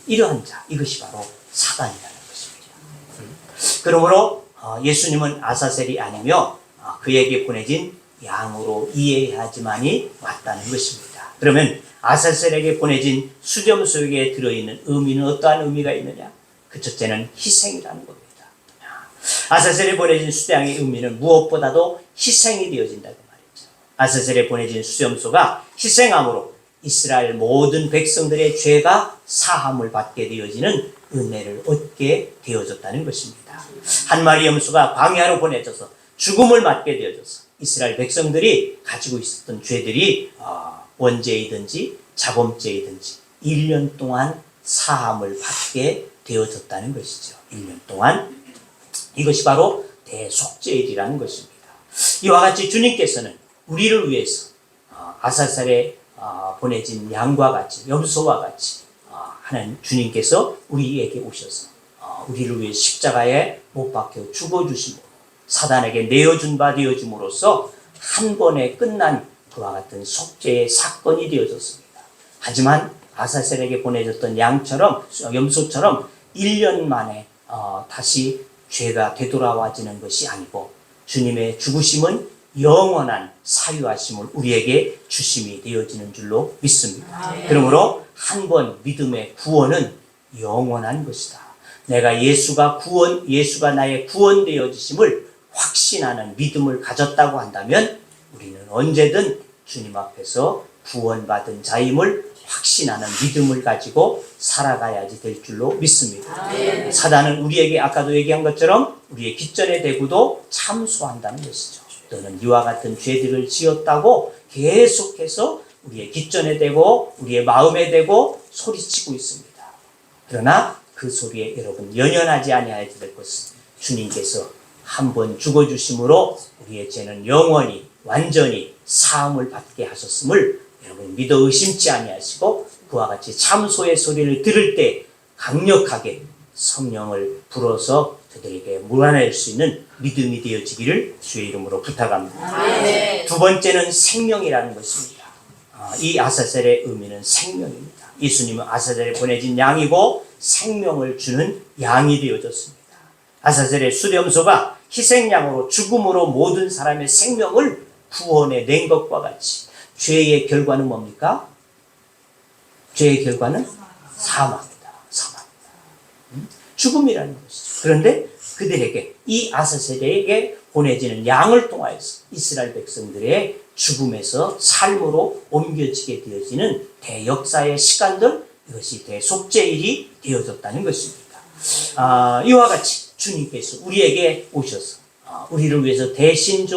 이러한 자, 이것이 바로 사단이라는 것입니다. 그러므로 예수님은 아사셀이 아니며 그에게 보내진 양으로 이해하지만이 맞다는 것입니다. 그러면 아사셀에게 보내진 수렴소에게 들어있는 의미는 어떠한 의미가 있느냐? 그 첫째는 희생이라는 겁니다. 아사셀에 보내진 수양의 의미는 무엇보다도 희생이 되어진다고 말이죠. 아사셀에 보내진 수렴소가 희생함으로 이스라엘 모든 백성들의 죄가 사함을 받게 되어지는 은혜를 얻게 되어졌다는 것입니다. 한 마리 염소가 광야로 보내져서 죽음을 맞게 되어져서 이스라엘 백성들이 가지고 있었던 죄들이 원죄이든지 자범죄이든지 1년 동안 사함을 받게 되어졌다는 것이죠. 1년 동안. 이것이 바로 대속죄일이라는 것입니다. 이와 같이 주님께서는 우리를 위해서 아사셀에 보내진 양과 같이 염소와 같이 하나님 주님께서 우리에게 오셔서 우리를 위해 십자가에 못 박혀 죽어주심으로 사단에게 내어준 바 되어줌으로써 한 번에 끝난 그와 같은 속죄의 사건이 되어졌습니다. 하지만 아사셀에게 보내졌던 양처럼 염소처럼 1년 만에 다시 죄가 되돌아와지는 것이 아니고 주님의 죽으심은 영원한 사유하심을 우리에게 주심이 되어지는 줄로 믿습니다. 그러므로 한 번 믿음의 구원은 영원한 것이다. 내가 예수가 나의 구원 되어지심을 확신하는 믿음을 가졌다고 한다면 우리는 언제든 주님 앞에서 구원받은 자임을 확신하는 믿음을 가지고 살아가야지 될 줄로 믿습니다. 사단은 우리에게 아까도 얘기한 것처럼 우리의 깃전의 대구도 참수한다는 것이죠. 또는 이와 같은 죄들을 지었다고 계속해서 우리의 깃전에 대고 우리의 마음에 대고 소리치고 있습니다. 그러나 그 소리에 여러분 연연하지 아니하야 될 것은 주님께서 한 번 죽어주심으로 우리의 죄는 영원히 완전히 사함을 받게 하셨음을 여러분 믿어 의심치 아니하시고 그와 같이 참소의 소리를 들을 때 강력하게 성령을 불어서 그들에게 몰아낼 수 있는 믿음이 되어지기를 주의 이름으로 부탁합니다. 두 번째는 생명이라는 것입니다. 이 아사셀의 의미는 생명입니다. 예수님은 아사셀에 보내진 양이고 생명을 주는 양이 되어졌습니다. 아사셀의 수렴소가 희생양으로 죽음으로 모든 사람의 생명을 구원해 낸 것과 같이 죄의 결과는 뭡니까? 죄의 결과는 사망이다. 사망이다. 죽음이라는 것이죠. 그런데 그들에게 이 아사셀에게 보내지는 양을 통하여서 이스라엘 백성들의 죽음에서 삶으로 옮겨지게 되어지는 대역사의 시간들, 이것이 대속죄일이 되어졌다는 것입니다. 이와 같이 주님께서 우리에게 오셔서 우리를 위해서 대신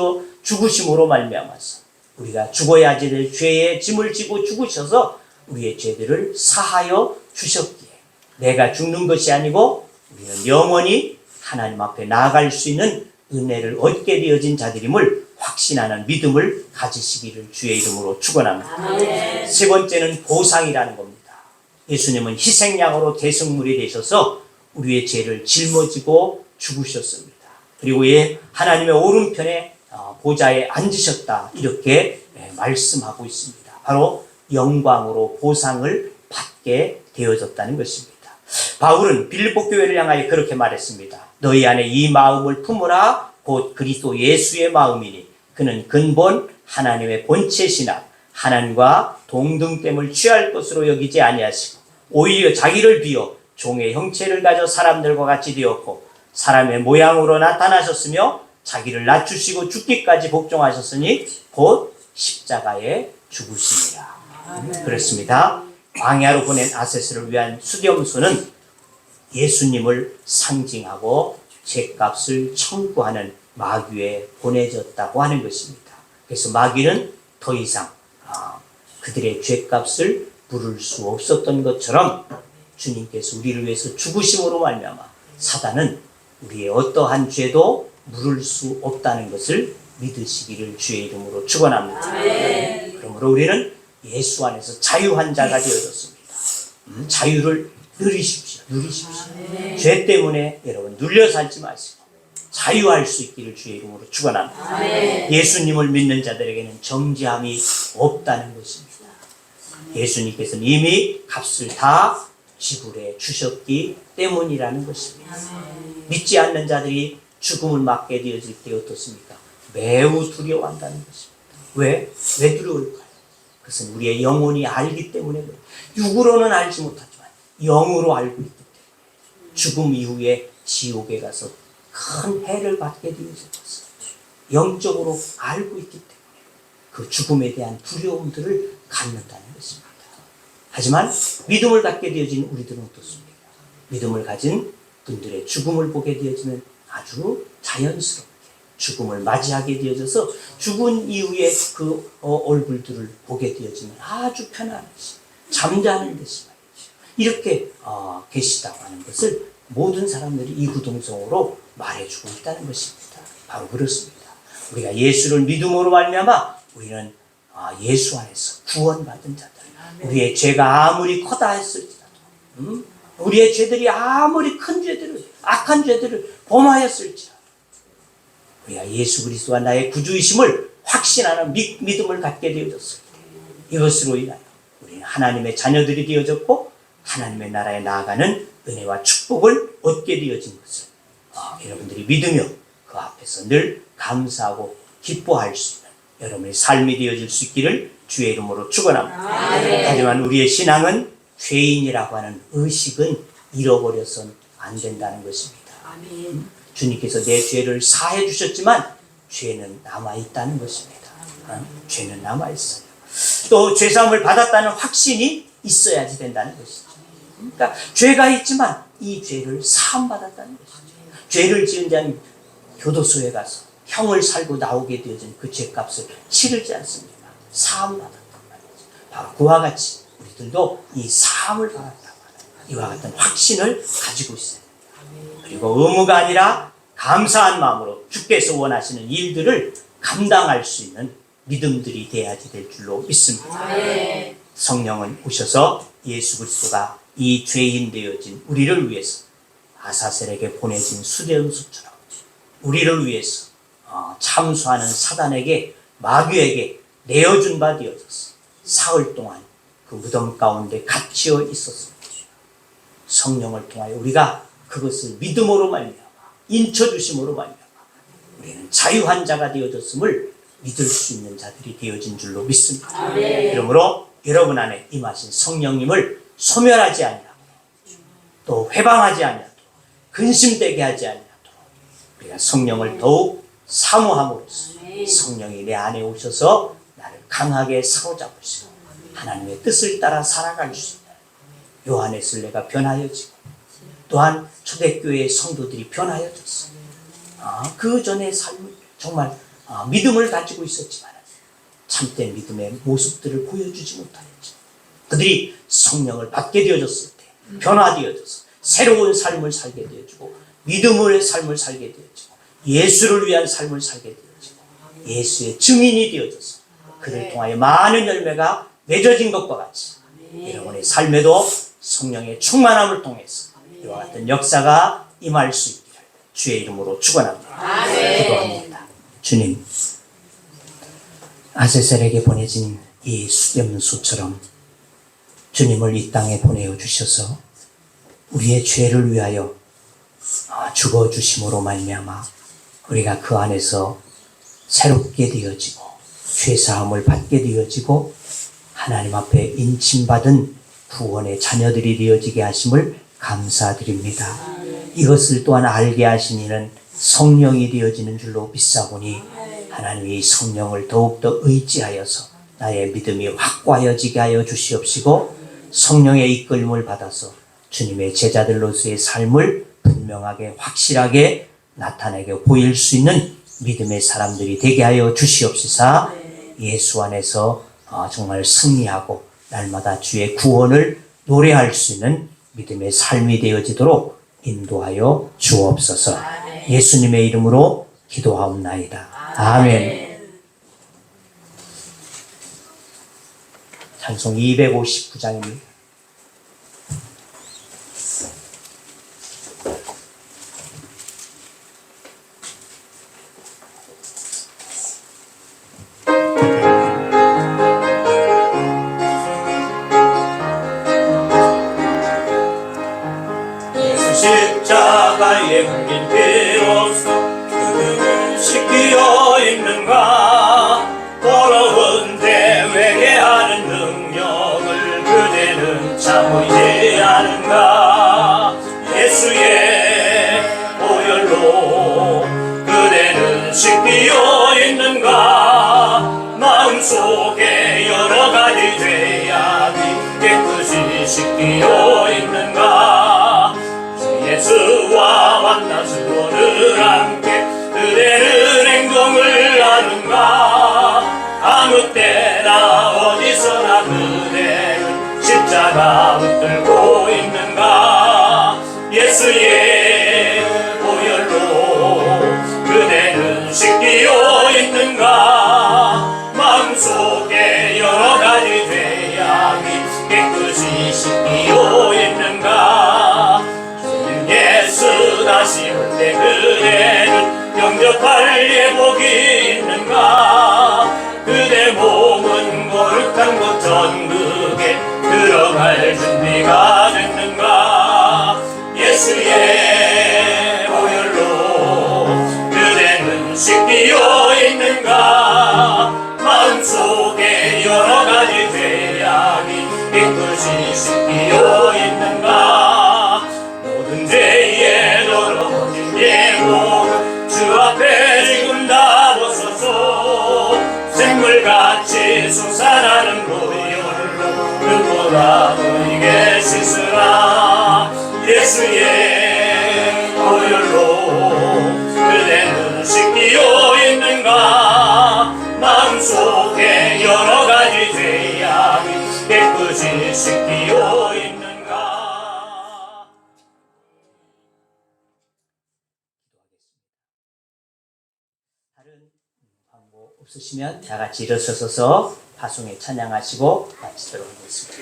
죽으심으로 말미암아서 우리가 죽어야 될 죄의 짐을 지고 죽으셔서 우리의 죄들을 사하여 주셨기에 내가 죽는 것이 아니고 우리는 영원히 하나님 앞에 나아갈 수 있는 은혜를 얻게 되어진 자들임을 확신하는 믿음을 가지시기를 주의 이름으로 축원합니다. 세 번째는 보상이라는 겁니다. 예수님은 희생양으로 대성물이 되셔서 우리의 죄를 짊어지고 죽으셨습니다. 그리고 하나님의 오른편에 보좌에 앉으셨다, 이렇게 말씀하고 있습니다. 바로 영광으로 보상을 받게 되어졌다는 것입니다. 바울은 빌립보 교회를 향하여 그렇게 말했습니다. 너희 안에 이 마음을 품으라, 곧 그리스도 예수의 마음이니 그는 근본 하나님의 본체시나 하나님과 동등됨을 취할 것으로 여기지 아니하시고 오히려 자기를 비워 종의 형체를 가져 사람들과 같이 되었고 사람의 모양으로 나타나셨으며 자기를 낮추시고 죽기까지 복종하셨으니 곧 십자가에 죽으시니라. 그렇습니다. 광야로 보낸 아세스를 위한 수렴소는 예수님을 상징하고 죄값을 청구하는 마귀에 보내졌다고 하는 것입니다. 그래서 마귀는 더 이상 그들의 죄값을 물을 수 없었던 것처럼 주님께서 우리를 위해서 죽으심으로 말미암아 사단은 우리의 어떠한 죄도 물을 수 없다는 것을 믿으시기를 주의 이름으로 축원합니다. 그러므로 우리는 예수 안에서 자유한 자가 되어졌습니다. 자유를 누리십시오. 죄 때문에 여러분 눌려 살지 마시고 자유할 수 있기를 주의 이름으로 축원합니다. 예수님을 믿는 자들에게는 정죄함이 없다는 것입니다. 예수님께서는 이미 값을 다 지불해 주셨기 때문이라는 것입니다. 믿지 않는 자들이 죽음을 맞게 되어질 때 어떻습니까? 매우 두려워한다는 것입니다. 왜 두려울까요? 그것은 우리의 영혼이 알기 때문에 그래요. 육으로는 알지 못하지만 영으로 알고 있기 때문에 죽음 이후에 지옥에 가서 큰 해를 받게 되어졌어요. 영적으로 알고 있기 때문에 그 죽음에 대한 두려움들을 갖는다는 것입니다. 하지만 믿음을 갖게 되어진 우리들은 어떻습니까? 믿음을 가진 분들의 죽음을 보게 되어지면 아주 자연스럽게 죽음을 맞이하게 되어져서 죽은 이후에 그 얼굴들을 보게 되어지면 아주 편안하시, 잠자는 듯이 말이죠. 이렇게 계시다고 하는 것을 모든 사람들이 이구동성으로 말해주고 있다는 것입니다. 바로 그렇습니다. 우리가 예수를 믿음으로 말미암아 우리는 예수 안에서 구원받은 자들, 우리의 죄가 아무리 커다 했을지라도 우리의 죄들이 아무리 큰 죄들을, 악한 죄들을 범하였을지라도 우리가 예수 그리스도가 나의 구주이심을 확신하는 믿음을 갖게 되어졌을 때 이것으로 인하여 우리는 하나님의 자녀들이 되어졌고 하나님의 나라에 나아가는 은혜와 축복을 얻게 되어진 것을 여러분들이 믿으며 그 앞에서 늘 감사하고 기뻐할 수 있는 여러분의 삶이 되어질 수 있기를 주의 이름으로 축원합니다. 하지만 우리의 신앙은 죄인이라고 하는 의식은 잃어버려서는 안 된다는 것입니다. 주님께서 내 죄를 사해 주셨지만 죄는 남아있다는 것입니다. 죄는 남아있어요. 또 죄사함을 받았다는 확신이 있어야지 된다는 것이죠. 그러니까 죄가 있지만 이 죄를 사함받았다는 것이죠. 죄를 지은 자는 교도소에 가서 형을 살고 나오게 되어진 그 죄값을 치르지 않습니다. 사함받았단 말이죠. 바로 그와 같이 우리들도 이 사함을 받았다고 하는 이와 같은 확신을 가지고 있어요. 그리고 의무가 아니라 감사한 마음으로 주께서 원하시는 일들을 감당할 수 있는 믿음들이 돼야지 될 줄로 믿습니다. 성령은 오셔서 예수 그리스도가 이 죄인 되어진 우리를 위해서 아사셀에게 보내진 수레음수처럼 우리를 위해서 참수하는 사단에게 마귀에게 내어준 바 되어져서 사흘 동안 그 무덤 가운데 갇혀 있었습니다. 성령을 통하여 우리가 그것을 믿음으로 말미암아 인쳐주심으로 말미암아 우리는 자유한 자가 되어졌음을 믿을 수 있는 자들이 되어진 줄로 믿습니다. 그러므로 여러분 안에 임하신 성령님을 소멸하지 아니하고 또 회방하지 아니하도록 근심되게 하지 아니하도록 우리가 성령을 더욱 사모함으로써 성령이 내 안에 오셔서 나를 강하게 사로잡으시고 하나님의 뜻을 따라 살아갈 수 있는 요한에서 내가 변하여지고 또한 초대교회의 성도들이 변하여졌어. 그 전의 삶을 정말 믿음을 가지고 있었지만 참된 믿음의 모습들을 보여주지 못하였죠. 그들이 성령을 받게 되어졌을 때 변화되어져서 새로운 삶을 살게 되어지고 믿음의 삶을 살게 되어지고 예수를 위한 삶을 살게 되어지고 예수의 증인이 되어져서 그를 통하여 많은 열매가 맺어진 것과 같이 여러분의 삶에도 성령의 충만함을 통해서 이와 같은 역사가 임할 수 있기를 주의 이름으로 축원합니다. 기도합니다. 주님, 아세셀에게 보내진 이 숫염소처럼 주님을 이 땅에 보내어 주셔서 우리의 죄를 위하여 죽어 주심으로 말미암아 우리가 그 안에서 새롭게 되어지고 죄 사함을 받게 되어지고 하나님 앞에 인침받은 구원의 자녀들이 되어지게 하심을 감사드립니다. 이것을 또한 알게 하신 이는 성령이 되어지는 줄로 믿사오니 하나님이 성령을 더욱더 의지하여서 나의 믿음이 확고하여지게 하여 주시옵시고 성령의 이끌림을 받아서 주님의 제자들로서의 삶을 분명하게 확실하게 나타내게 보일 수 있는 믿음의 사람들이 되게 하여 주시옵시사 예수 안에서 정말 승리하고 날마다 주의 구원을 노래할 수 있는 믿음의 삶이 되어지도록 인도하여 주옵소서. 예수님의 이름으로 기도하옵나이다. 아멘. 찬송 259장입니다. 십자가에 걸린 피로써 그들을 씻기어 있는가. 더러운 데 회개하는 능력을 그대는 참으지 않은가. 예수의 보혈로 그대는 씻기어 있는가. 마음속에 여러 가지 죄악이 깨끗이 씻기어 있는가. 예수와 만나서는 함께 그대는 행동을 하는가. 아무 때나 어디서나 그대는 십자가 붙들고 있는가. 예수의 보혈로 그대는 씻기어 있는가. 마음속에 여러 가지 죄악이 깨끗이 씻기어 있는가. 예수 다시 올 때 그대는 영접할 예복이 있는가. 그대 몸은 거룩한 곳 천국에 들어갈 준비가 됐는가. 예수의 보혈로 그대는 씻기어 있는가. 마음속에 여러 가지 죄악이 깨끗이 씻기어 있는가. 죄에 더러워진 예복은 주 앞에 지금 다 벗어서 샘물같이 솟아나는 보혈로 그보다 너에게 씻으라. 예수의 보혈로 그대는 씻기어 있는가. 마음속에 여러 가지 죄악이 깨끗이 씻기어 있는가. 광고 없으시면 다 같이 일어서서 파송에 찬양하시고 마치도록 하겠습니다.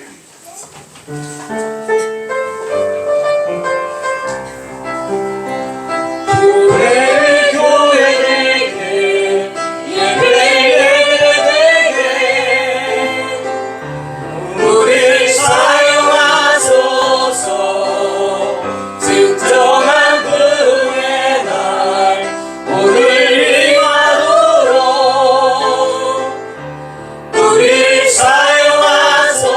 교회 되게 예배 되게 우리 사용하소서. 진정한 부흥의 날 오늘 임하도록 우리 사용하소서.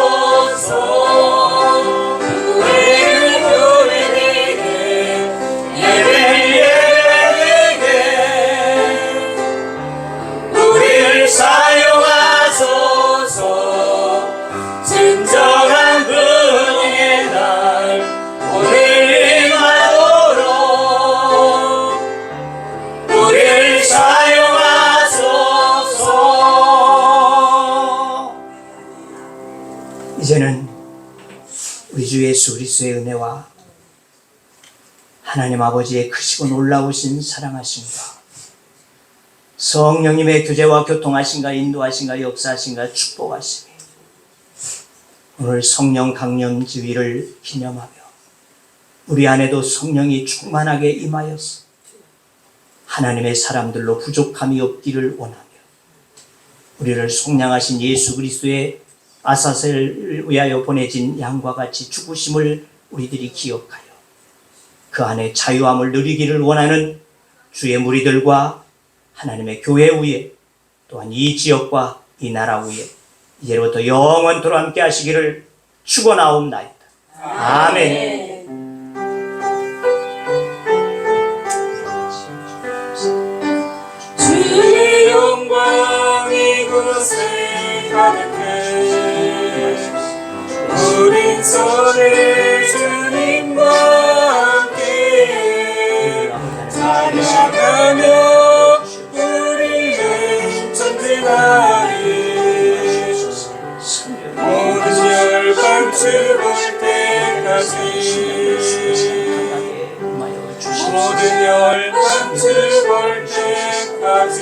예수 그리스도의 은혜와 하나님 아버지의 크시고 놀라우신 사랑하심과 성령님의 교제와 교통하신가 인도하신가 역사하신가 축복하심이 오늘 성령 강령 지위를 기념하며 우리 안에도 성령이 충만하게 임하여서 하나님의 사람들로 부족함이 없기를 원하며 우리를 속량하신 예수 그리스도의 아사셀을 위하여 보내진 양과 같이 죽으심을 우리들이 기억하여 그 안에 자유함을 누리기를 원하는 주의 무리들과 하나님의 교회 위에 또한 이 지역과 이 나라 위에 이제부터 영원토록 함께 하시기를 축원하옵나이다. 아멘. 주의 영광 이곳에 가득해 우린 손을 주님과 함께 찬양하며 우리는 전진하리 모든 열방 죽을 때까지 모든 열방 죽을 때까지